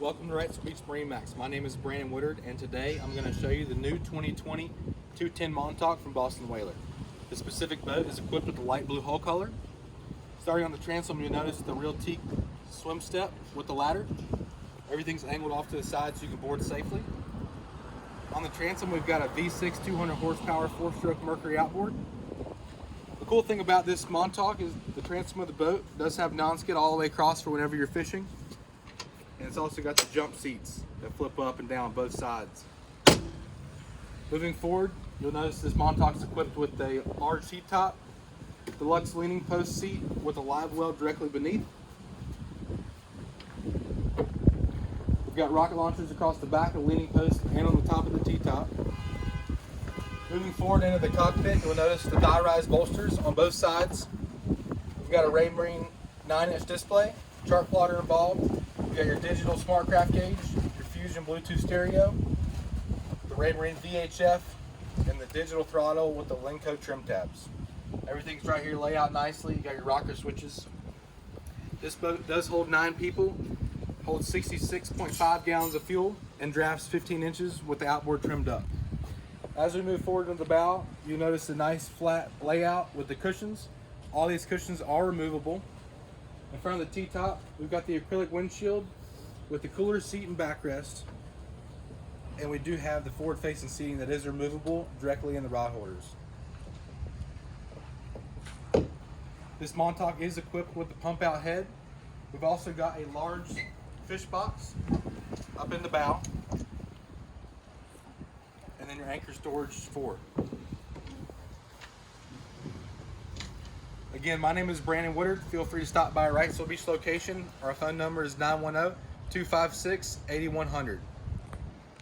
Welcome to Wrightsville Beach MarineMax. My name is Brandon Woodard, and today I'm going to show you the new 2020 210 Montauk from Boston Whaler. This specific boat is equipped with the light blue hull color. Starting on the transom, you'll notice the real teak swim step with the ladder. Everything's angled off to the side so you can board safely. On the transom, we've got a V6 200 horsepower 4-stroke Mercury outboard. The cool thing about this Montauk is the transom of the boat does have non-skid all the way across for whenever you're fishing. And it's also got the jump seats that flip up and down both sides. Moving forward, you'll notice this Montauk is equipped with a large seat top, Deluxe Leaning Post seat with a livewell directly beneath. We've got rocket launchers across the back of the leaning post and on the top of the T-top. Moving forward into the cockpit, you'll notice the die-rise bolsters on both sides. We've got a Marine 9-inch display, chart plotter involved. You've got your digital SmartCraft gauge, your Fusion Bluetooth stereo, the Marine VHF, and the digital throttle with the Lenco trim tabs. Everything's right here laid out nicely. You got your rocker switches. This boat does hold 9 people, holds 66.5 gallons of fuel, and drafts 15 inches with the outboard trimmed up. As we move forward to the bow, you notice a nice flat layout with the cushions. All these cushions are removable. In front of the T-top, we've got the acrylic windshield with the cooler seat and backrest. And we do have the forward-facing seating that is removable directly in the rod holders. This Montauk is equipped with the pump-out head. We've also got a large fish box up in the bow. And then your anchor storage forward. Again, my name is Brandon Woodard. Feel free to stop by our Wrightsville Beach location. Our phone number is 910-256-8100.